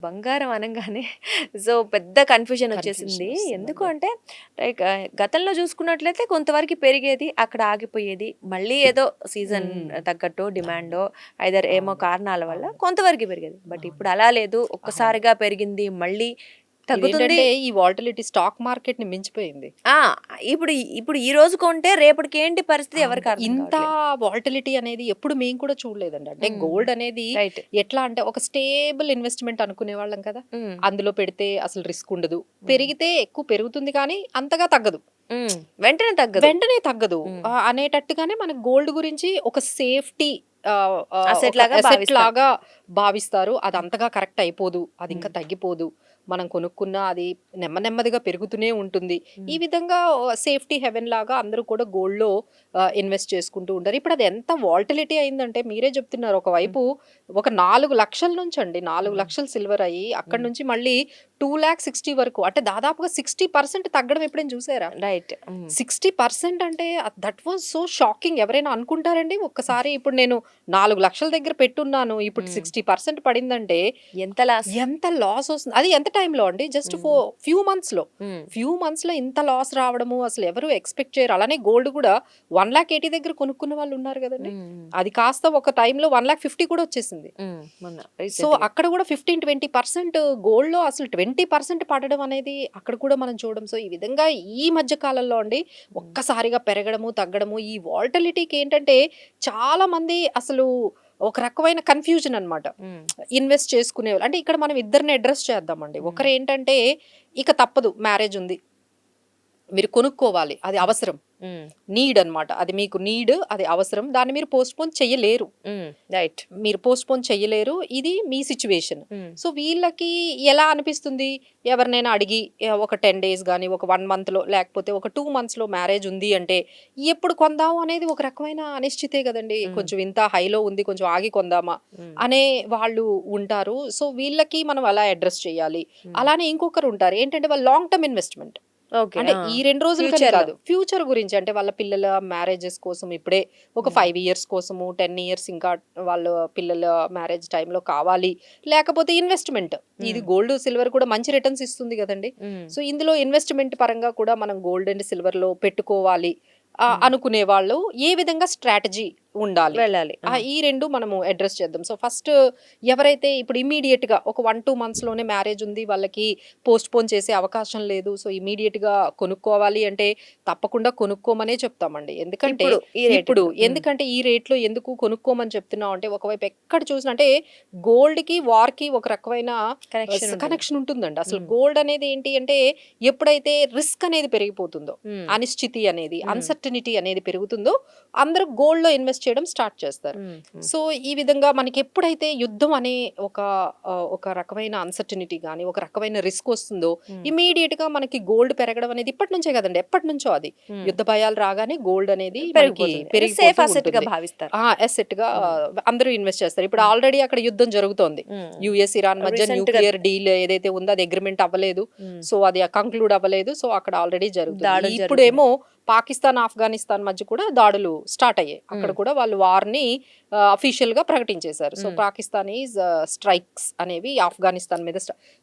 బంగారం అనంగానే సో, పెద్ద కన్‌ఫ్యూజన్ కన్‌ఫ్యూషన్ ఒచ్చేసింది. ఎందుకు వస్తుందండి. అంటే లైక్ గతంలో చూసుకున్నట్లయితే కొంతవరకు పెరిగేది, అక్కడ ఆగిపోయేది. మళ్ళీ ఏదో సీజన్ హ్మ్. తగ్గట్టు అవును. డిమాండో ఐదర్ ఏమో అవును. కారణాల వల్ల అవును. కొంతవరకు పెరిగేది. బట్ అవును. ఇప్పుడు అలా లేదు. అవును. ఒక్కసారిగా పెరిగింది. మళ్ళీ తగ్గుతుంది. ఇదేంటంటే ఈ వాలటిలిటీ స్టాక్ మార్కెట్‌ని మించిపోయింది. ఆ! ఇప్పుడు ఇప్పుడు ఈ రోజు కొంటే రేపటికేంటి పరిస్థితి ఎవరికీ అర్థం ఇంత కావట్లేదు. వాలటిలిటీ అనేది ఎప్పుడు మేము కూడా చూడలేదండి. అంటే హ్మ్. గోల్డ్ అనేది రైట్. ఎట్లా అంటే ఒక స్టేబుల్ ఇన్వెస్ట్‌మెంట్ అనుకునేవాళ్ళం కదా! హ్మ్. అందులో పెడితే అసలు రిస్క్ ఉండదు. హ్మ్. పెరిగితే ఎక్కువ పెరుగుతుంది కానీ అంతగా తగ్గదు. హ్మ్. వెంటనే తగ్గదు. వెంటనే తగ్గదు. హ్మ్. అనేటట్టుగానే మనకు గోల్డ్ గురించి ఒక సేఫ్టీ అసెట్ ఒక లాగా అసెట్ భావిస్తాం. లాగా భావిస్తారు. అది హ్మ్. అంతగా కరెక్ట్ అయిపోదు. అది ఇంకా హ్మ్. తగ్గిపోదు. మనం కొనుక్కున్న అది నెమ్మదిగా పెరుగుతూనే ఉంటుంది. ఈ హ్మ్. విధంగా సేఫ్టీ హెవెన్ లాగా అందరూ కూడా గోల్డ్‌లో ఇన్వెస్ట్ చేసుకుంటూ ఉంటారు. ఇప్పుడు అది ఎంత వాలటిలిటీ అయిందంటే మీరే చెప్తున్నారు. హ్మ్. ఒకవైపు ఒక 4,00,000 నుంచండి హ్మ్. 4,00,000 సిల్వర్ అయ్యి అక్కడి హ్మ్. నుంచి మళ్ళీ 2,60,000 వరకు అంటే దాదాపుగా 60% తగ్గడం ఎప్పుడైనా చూసారా? రైట్. హ్మ్. 60% అంటే దట్ వాస్ సో షాకింగ్. ఎవరైనా అనుకుంటారండి? ఒక్కసారి ఇప్పుడు నేను 4,00,000 దగ్గర పెట్టున్నాను. ఇప్పుడు హ్మ్. 60% పడిందంటే ఎంత లాస్? ఎంత లాస్ వస్తుంది. అది ఎంత టైమ్‌లో అండి? జస్ట్ హ్మ్. ఫ్యూ మంత్స్‌లో. హ్మ్. ఫ్యూ మంత్స్‌లో ఇంత లాస్ రావడము అసలు ఎవరు ఎక్స్‌పెక్ట్ చేయరు. అలానే గోల్డ్ కూడా 1,80,000 దగ్గర కొనుక్కున్న వాళ్ళు ఉన్నారు గదండీ! హ్మ్. అది కాస్త ఒక టైమ్‌లో 1,50,000 కూడా వచ్చేసింది. హ్మ్. మొన్న సో, రీసెంట్‌గా. అక్కడ గూడా 20% గోల్డ్‌లో అసలు 20% పడడం అనేది అక్కడ కూడా మనం చూడం. సో, ఈ విధంగా ఈ మధ్య కాలంలో అండి హ్మ్. ఒక్కసారిగా పెరగడము, తగ్గడము ఈ వాలటిలిటీకేంటంటే చాలా మంది అసలు ఒక రకమైన కన్‌ఫ్యూజన్ అన్నమాట. హ్మ్. ఇన్వెస్ట్ చేసుకునేవాళ్ళు. అంటే ఇక్కడ మనం ఇద్దరిని అడ్రెస్ చేద్దామండి. హ్మ్. ఒకరేంటంటే ఇక తప్పదు మ్యారేజ్ ఉంది. మీరు కొనుక్కోవాలి. అది హ్మ్. అవసరం. హ్మ్. నీడ్ అన్నమాట. అది మీకు నీడ్. అది అవసరం. దాన్ని మీరు పోస్ట్‌పోన్ చెయ్యలేరు. హ్మ్. రైట్. మీరు పోస్ట్‌పోన్ చెయ్యలేరు. ఇది మీ సిట్యుయేషన్. హ్మ్. సో, వీళ్ళకి ఎలా అనిపిస్తుంది? ఎవరినైనా అడిగి ఒక 10 డేస్ గాని, ఒక 1 మంత్‌లో లేకపోతే ఒక 2 మంత్స్‌లో మ్యారేజ్ ఉంది అంటే, ఎప్పుడు కొందాం అనేది ఒక రకమైన అనిశ్చితే గదండీ! హ్మ్. కొంచెం ఇంత హైలో ఉంది. కొంచెం ఆగి కొందామా? హ్మ్. అనే వాళ్ళు ఉంటారు. సో, వీళ్ళకి మనం అలా అడ్రెస్ చేయాలి. హ్మ్. అలానే ఇంకొకరుంటారు. ఏంటంటే వాళ్ళు లాంగ్ టర్మ్ ఇన్వెస్ట్‌మెంట్. ఓకే. అంటే ఆ! ఈ 2 రోజులకని ఫ్యూచర్‌లో. కాదు. ఫ్యూచర్ గురించి అంటే వాళ్ళ పిల్లల మ్యారేజెస్ కోసం ఇప్పుడే ఒక హ్మ్. 5 ఇయర్స్ కోసము, 10 ఇయర్స్ ఇంకా వాళ్ళ పిల్లల మ్యారేజ్ టైమ్‌లో కావాలి. లేకపోతే ఇన్వెస్ట్‌మెంట్. ఇది హ్మ్. గోల్డ్, సిల్వర్ కూడా మంచి రిటర్న్స్ ఇస్తుంది గదండీ! హ్మ్. సో, ఇందులో ఇన్వెస్ట్‌మెంట్ పరంగా కూడా మనం గోల్డ్ అండ్ సిల్వర్‌లో పెట్టుకోవాలి హ్మ్. అనుకునే వాళ్ళు ఏ విధంగా స్ట్రాటజీ ఉండాలి? వెళ్ళాలి. ఆ! ఈ 2 మనము అడ్రెస్ చేద్దాం. సో, ఫస్ట్ ఎవరైతే ఇప్పుడు ఇమ్మీడియేట్‌గా ఒక 1, 2 మంత్స్‌లోనే మ్యారేజ్ ఉంది. వాళ్ళకి పోస్ట్‌పోన్ చేసే అవకాశం లేదు. సో, ఇమ్మీడియేట్‌గా కొనుక్కోవాలి అంటే తప్పకుండా కొనుక్కోమనే చెప్తామండి. ఎందుకంటే ఇప్పుడు ఈ ఇప్పుడు రేటింగ్‌లో. హ్మ్. ఎందుకంటే ఈ రేట్‌లో ఎందుకు కొనుక్కోమని చెప్తున్నాం అంటే ఒకవైపు ఎక్కడ చూసినా అంటే గోల్డ్‌కి, వార్‌కి ఒక రకమైన కనెక్షన్ ఉంటుంది. కనెక్షన్ ఉంటుందండి. అసలు హ్మ్. గోల్డ్ అనేది ఏంటి అంటే ఎప్పుడైతే రిస్క్ అనేది పెరిగిపోతుందో, హ్మ్. అనిశ్చితి అనేది, హ్మ్. అన్‌సర్టెనిటీ అనేది పెరుగుతుందో అందరూ గోల్డ్‌లో ఇన్వెస్ట్ చేయడం స్టార్ట్ చేస్తారు. హ్మ్. హ్మ్. సో, ఈ విధంగా మనకెప్పుడైతే యుద్ధం అనే ఒక ఒక రకమైన అన్‌సర్టెనిటీ గాని, ఒక రకమైన రిస్క్ వస్తుందో, హ్మ్. ఇమ్మీడియేట్‌గా మనకి గోల్డ్ పెరగడం అనేది ఇప్పటి నుంచే కాదండి. ఎప్పటినుంచో అది. హ్మ్. యుద్ధ భయాలు రాగానే గోల్డ్ అనేది మనకి పెరిగిపోతుంది. అది సేఫ్ పెరిగిపోతూ అసెట్‌గా ఉంటుంది. భావిస్తారు. అసెట్‌గా హ్మ్. అందరూ ఇన్వెస్ట్ చేస్తారు. ఇప్పుడు హ్మ్. ఆల్రెడీ అక్కడ యుద్ధం జరుగుతోంది. హ్మ్. యూఎస్, ఇరాన్ మధ్య రీసెంట్‌గా న్యూక్లియర్ డీల్ ఏదైతే ఉందో అది అగ్రీమెంట్ అవ్వలేదు. హ్మ్. సో, అది కంక్లూడ్ అవ్వలేదు. సో, అక్కడ ఆల్రెడీ జరుగుతుంది. దాడులు జరుగుతున్నాయి. ఇప్పుడేమో పాకిస్తాన్, ఆఫ్ఘనిస్తాన్ మధ్య కూడా దాడులు స్టార్ట్ అయ్యాయి. అక్కడ హ్మ్. కూడా వాళ్ళు వార్‌ని అఫీషియల్‌గా ప్రకటించేశారు. సో, హ్మ్. పాకిస్తానీస్ స్ట్రైక్స్ అనేవి ఆఫ్ఘనిస్తాన్ మీద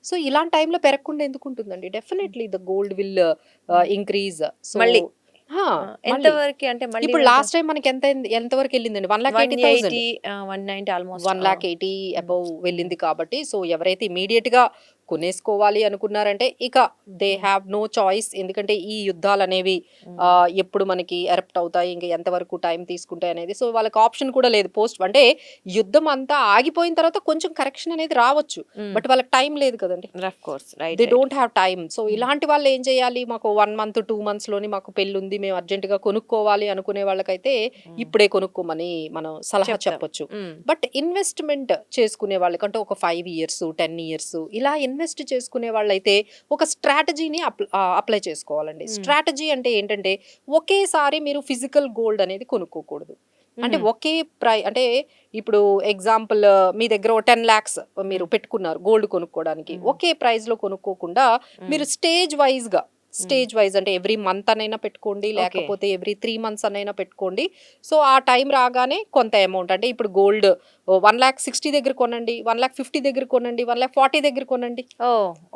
సో, ఇలాంటి టైంలో పెరగకుండా ఎందుకుంటుందండి? హ్మ్. డెఫినైట్‌లీ ద గోల్డ్ విల్ హ్మ్. ఇంక్రీజ్. సో మళ్ళీ ఆ! ఎంత మళ్ళీ. వరకి అంటే మళ్ళీ ఇప్పుడు వెళ్తా లాస్ట్ టైమ్ మనకెంతయింది ఎంత వరకెళ్ళిందండి? 1,80,000 180 190 ఆల్‌మోస్ట్. ఆ! 1,80,000 హ్మ్. అబోవ్ హ్మ్. వెళ్ళింది కాబట్టి, సో, ఎవరైతే ఇమ్మీడియేట్‌గా కొనేసుకోవాలి అనుకున్నారంటే, ఇక they hmm. Have no choice. ఎందుకంటే, ఈ యుద్ధాలనేవి హ్మ్. ఎప్పుడు మనకి ఎరప్ట్ అవుతాయి, ఇంక ఎంతవరకు టైం తీసుకుంటాయనేది. సో, వాళ్ళకి ఆప్షన్ కూడా లేదు. అంటే యుద్ధం అంతా ఆగిపోయిన తర్వాత కొంచెం కరెక్షన్ అనేది రావచ్చు. హ్మ్. బట్ వాళ్ళకి టైం లేదు కదండీ! Of course. They right. Right. Don't have time. So, హ్మ్. ఇలాంటి వాళ్ళేం చేయాలి? మాకు 1 మంత్, 2 మంత్స్‌లోని మాకు పెళ్లుంది. మేము అర్జెంట్‌గా కొనుక్కోవాలి అనుకునే వాళ్ళకైతే హ్మ్. ఇప్పుడే కొనుక్కోమని మనం సలహా చెప్తాం. చెప్పొచ్చు. హ్మ్. బట్ ఇన్వెస్ట్‌మెంట్ చేసుకునే వాళ్ళకంటే ఒక 5 ఇయర్స్, 10 ఇయర్స్ ఇలా ఇన్వెస్ట్ చేసుకునే వాళ్ళైతే ఒక స్ట్రాటజీని అప్లై చేసుకోవాలండి. హ్మ్. స్ట్రాటజీ అంటే ఏంటంటే ఒకేసారి మీరు ఫిజికల్ గోల్డ్ అనేది కొనుక్కోకూడదు. అంటే హుహు. ఒకే అంటే ఇప్పుడు ఎగ్జాంపుల్ మీ దగ్గర ఓ 10,00,000 మీరు హ్మ్. పెట్టుకున్నారు గోల్డ్ కొనుక్కోవడానికి. హ్మ్. ఒకే ప్రైస్‌లో కొనుక్కోకుండా హ్మ్. మీరు స్టేజ్ వైస్‌గా స్టేజ్ వైజ్ అంటే ఎవ్రీ మంత్ అనైనా పెట్టుకోండి, లేకపోతే ఎవ్రీ 3 మంత్స్ అనైనా పెట్టుకోండి. సో ఆ టైం రాగానే కొంత అమౌంట్ అంటే ఇప్పుడు గోల్డ్ 1,60,000 దగ్గర కొనండి, 1,50,000 దగ్గర కొనండి, 1,40,000 దగ్గర కొనండి.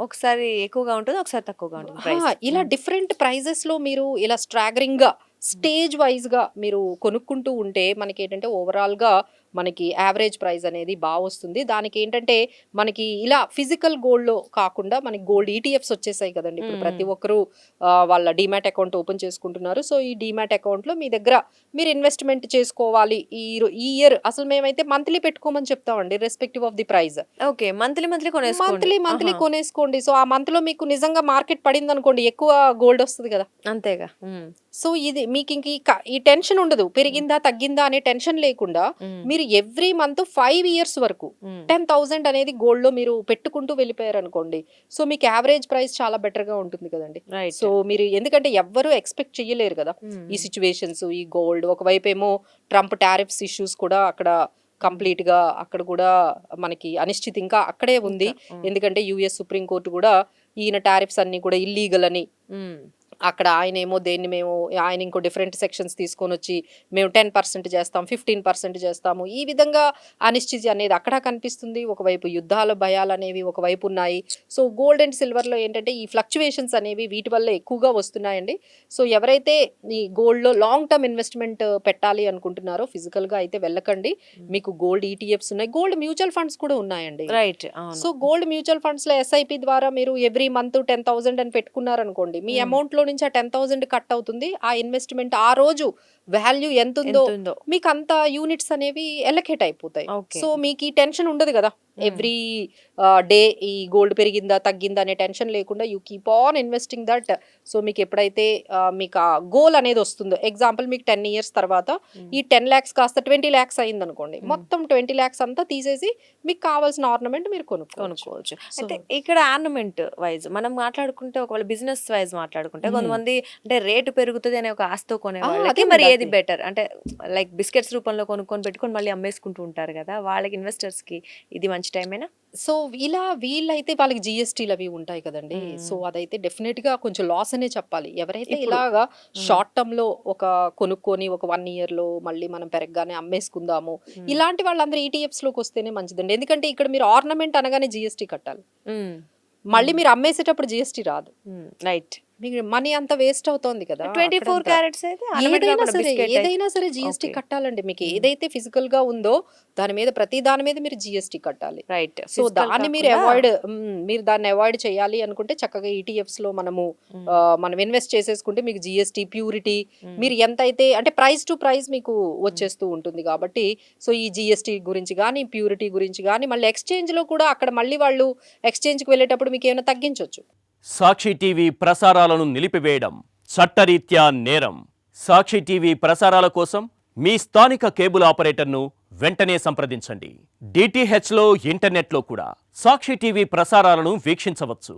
ఒకసారి ఎక్కువగా ఉంటుంది, ఒకసారి తక్కువగా ఉంటుంది ప్రైస్. ఇలా డిఫరెంట్ ప్రైజెస్ లో మీరు ఇలా స్ట్రాగరింగ్ గా స్టేజ్ వైజ్ గా మీరు కొనుక్కుంటూ ఉంటే మనకి ఏంటంటే ఓవరాల్ గా మనకి యావరేజ్ ప్రైస్ అనేది బాగా వస్తుంది. దానికి ఏంటంటే మనకి ఇలా ఫిజికల్ గోల్డ్ లో కాకుండా మనకి గోల్డ్ ఈటీఎఫ్స్ వచ్చేసాయి కదండి. ఇప్పుడు ప్రతి ఒక్కరు వాళ్ళ డిమాట్ అకౌంట్ ఓపెన్ చేసుకుంటున్నారు. సో ఈ డిమాట్ అకౌంట్ లో మీ దగ్గర మీరు ఇన్వెస్ట్మెంట్ చేసుకోవాలి. ఈ ఇయర్ అసలు మేమైతే మంత్లీ పెట్టుకోమని చెప్తామండి, respective of the price. Okay, monthly monthly కొనేసుకోండి. సో ఆ మంత్ లో మీకు నిజంగా మార్కెట్ పడింది అనుకోండి, ఎక్కువ గోల్డ్ వస్తుంది కదా. అంతేగా. సో ఇది మీకు ఇంక ఈ టెన్షన్ ఉండదు, పెరిగిందా తగ్గిందా అనే టెన్షన్ లేకుండా మీరు ఎవ్రీ మంత్ 5 ఇయర్స్ వరకు 10,000 అనేది గోల్డ్ లో మీరు పెట్టుకుంటూ వెళ్ళిపోయారు అనుకోండి. సో మీకు యావరేజ్ ప్రైస్ చాలా బెటర్ గా ఉంటుంది కదండి. సో మీరు ఎందుకంటే ఎవ్వరూ ఎక్స్పెక్ట్ చేయలేరు కదా ఈ సిచ్యువేషన్స్, ఈ గోల్డ్. ఒకవైపు ఏమో ట్రంప్ టారిఫ్స్ ఇష్యూస్ కూడా అక్కడ కంప్లీట్ గా అక్కడ కూడా మనకి అనిశ్చితి ఇంకా అక్కడే ఉంది. ఎందుకంటే యుఎస్ సుప్రీం కోర్టు కూడా ఈయన టారిఫ్స్ అన్ని కూడా ఇల్లీగల్ అని అక్కడ ఆయన ఏమో ఆయన ఇంకో డిఫరెంట్ సెక్షన్స్ తీసుకొని వచ్చి మేము 10% చేస్తాం, 15% చేస్తాము. ఈ విధంగా అనిశ్చితి అనేది అక్కడ కనిపిస్తుంది. ఒకవైపు యుద్ధాల భయాలు అనేవి ఒకవైపు ఉన్నాయి. సో గోల్డ్ అండ్ సిల్వర్లో ఏంటంటే ఈ ఫ్లక్చువేషన్స్ అనేవి వీటి వల్ల ఎక్కువగా వస్తున్నాయండి. సో ఎవరైతే ఈ గోల్డ్లో లాంగ్ టర్మ్ ఇన్వెస్ట్మెంట్ పెట్టాలి అనుకుంటున్నారో ఫిజికల్గా అయితే వెళ్ళకండి. మీకు గోల్డ్ ఈటీఎఫ్స్ ఉన్నాయి, గోల్డ్ మ్యూచువల్ ఫండ్స్ కూడా ఉన్నాయండి. రైట్. సో గోల్డ్ మ్యూచువల్ ఫండ్స్లో ఎస్ఐపి ద్వారా మీరు ఎవ్రీ మంత్ 10,000 అని పెట్టుకున్నారనుకోండి, మీ అమౌంట్లో నుంచి ఆ 10,000 కట్ అవుతుంది. ఆ ఇన్వెస్ట్మెంట్ ఆ రోజు వాల్యూ ఎంత ఉందో మీకు అంత యూనిట్స్ అనేవి ఎలకేట్ అయిపోతాయి. సో మీకు ఈ టెన్షన్ ఉండదు కదా ఎవ్రీ డే ఈ గోల్డ్ పెరిగిందా తగ్గిందా అనే టెన్షన్ లేకుండా you keep on investing that. So మీకు ఎప్పుడైతే మీకు ఆ గోల్ అనేది వస్తుందో, ఎగ్జాంపుల్ మీకు 10 ఇయర్స్ తర్వాత ఈ 10 lakhs కాస్త 20 lakhs అయింది అనుకోండి, మొత్తం 20 lakhs అంతా తీసేసి మీకు కావాల్సిన ఆర్నమెంట్ మీరు కొనుక్కోవచ్చు. అయితే ఇక్కడ ఆర్నమెంట్ వైజ్ మనం మాట్లాడుకుంటే, ఒకవేళ బిజినెస్ వైజ్ మాట్లాడుకుంటే కొంతమంది అంటే రేటు పెరుగుతుంది అనే ఒక ఆశతో కొనే వాళ్ళకి మరి ఏది బెటర్ అంటే లైక్ బిస్కెట్స్ రూపంలో కొనుక్కొని పెట్టుకొని మళ్ళీ అమ్మేసుకుంటూ ఉంటారు కదా, వాళ్ళకి ఇన్వెస్టర్స్ కి ఇది మంచి టైమేనా? సో ఇలా వీళ్ళైతే వాళ్ళకి జిఎస్టీలు అవి ఉంటాయి కదండి. సో అదైతే డెఫినెట్ గా కొంచెం లాస్ అనే చెప్పాలి. ఎవరైతే ఇలాగా షార్ట్ టర్మ్ లో ఒక కొనుక్కొని ఒక 1 year లో మళ్ళీ మనం పెరగగానే అమ్మేసుకుందాము, ఇలాంటి వాళ్ళందరూ ఈటీఎఫ్స్ లోకి వస్తేనే మంచిదండి. ఎందుకంటే ఇక్కడ మీరు ఆర్నమెంట్ అనగానే జిఎస్టీ కట్టాలి, మళ్ళీ మీరు అమ్మేసేటప్పుడు జిఎస్టీ రాదు. రైట్. మీకు మనీ అంతా వేస్ట్ అవుతోంది కదా. 24 క్యారెట్స్ అయితే ఏదైనా సరే జిఎస్టీ కట్టాలండి. మీకు ఏదైతే ఫిజికల్ గా ఉందో ప్రతి దాని మీద మీరు జిఎస్టీ కట్టాలి. రైట్. సో దాన్ని మీరు దాన్ని అవాయిడ్ చేయాలి అనుకుంటే చక్కగా ఈటీఎఫ్స్ లో మనం ఇన్వెస్ట్ చేసేసుకుంటే మీకు జిఎస్టీ ప్యూరిటీ మీరు ఎంత అయితే అంటే ప్రైస్ టు ప్రైస్ మీకు వచ్చేస్తూ ఉంటుంది. కాబట్టి సో ఈ జిఎస్టీ గురించి కానీ ప్యూరిటీ గురించి కానీ మళ్ళీ ఎక్స్చేంజ్ లో కూడా అక్కడ మళ్ళీ వాళ్ళు ఎక్స్చేంజ్ కి వెళ్ళేటప్పుడు మీకు ఏమైనా తగ్గించవచ్చు. సాక్షి టీవీ ప్రసారాలను నిలిపివేయడం చట్టరీత్యా నేరం. సాక్షి టీవీ ప్రసారాల కోసం మీ స్థానిక కేబుల్ ఆపరేటర్ను వెంటనే సంప్రదించండి. డిటిహెచ్లో ఇంటర్నెట్లో కూడా సాక్షి టీవీ ప్రసారాలను వీక్షించవచ్చు.